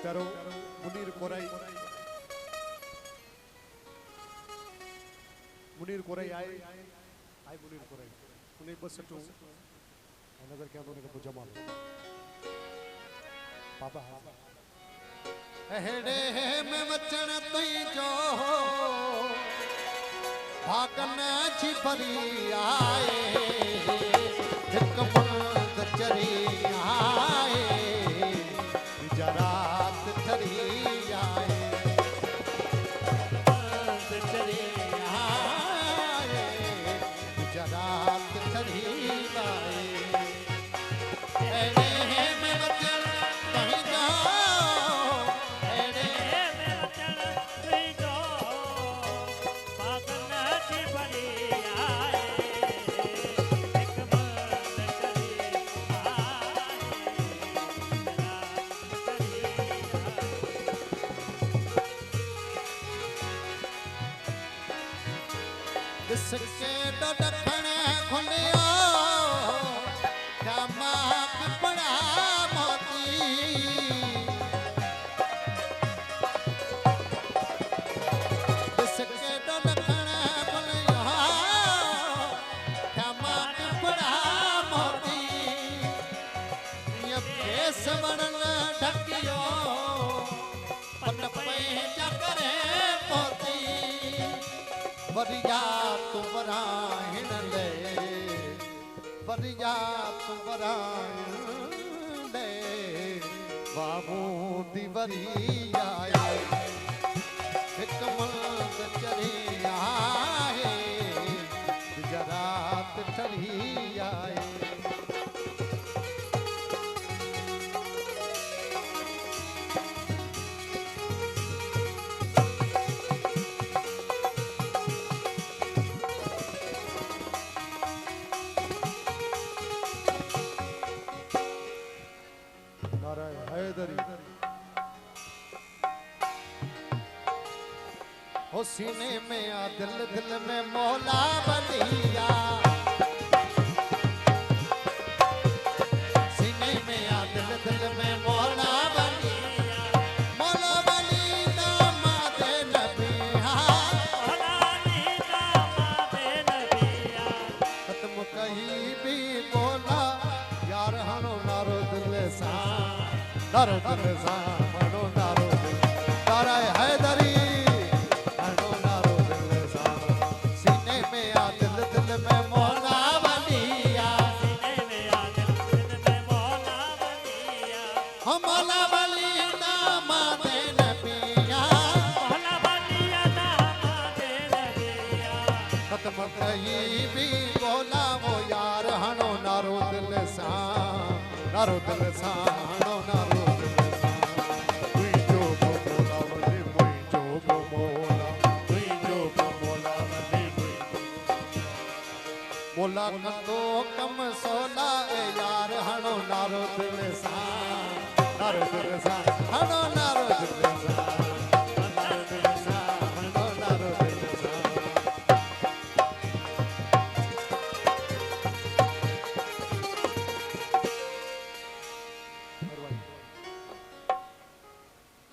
प्यारो मुनीर कोराई आए मुनीर कोराई उन्हें बस टू नजर क्या दोने का जमाल पापा हेड़े में वचन तुई जो भागन जी भरी आए एक मुंद चरी आए गुजरात चरी आए मुंद चरी आए गुजरात चरी आए इसके तो दखने खुलियो दिमाग बड़ा मोती इसके तो दखने खुलियो दिमाग बड़ा मोती ये फेस बनन ढकियो पन पे जाकरे मोती वरिया तू वराहिण ले वरिया तू वराहिण ले बाबू दी वरिया एक मंद चरी आए गुजरात चरी आए हो सीने में आ दिल दिल में मौला बलिया सीने में आ दिल दिल में मौला बलिया मौला बली दामाद नबिया खत्म कहीं भी बोला यार हनो नारो दिल सा नारो दिल सा मनो नारो दिल तारा हैदरी कहीं भी बोला वो यार हनो नारो दिल सा हनो नारो दिल सा तुई जो मोला वली मुई जो मोला तुई जो मोला वली मुई मोला कतो कम सोला ए यार हनो नारो दिल सा हनो नारो दिल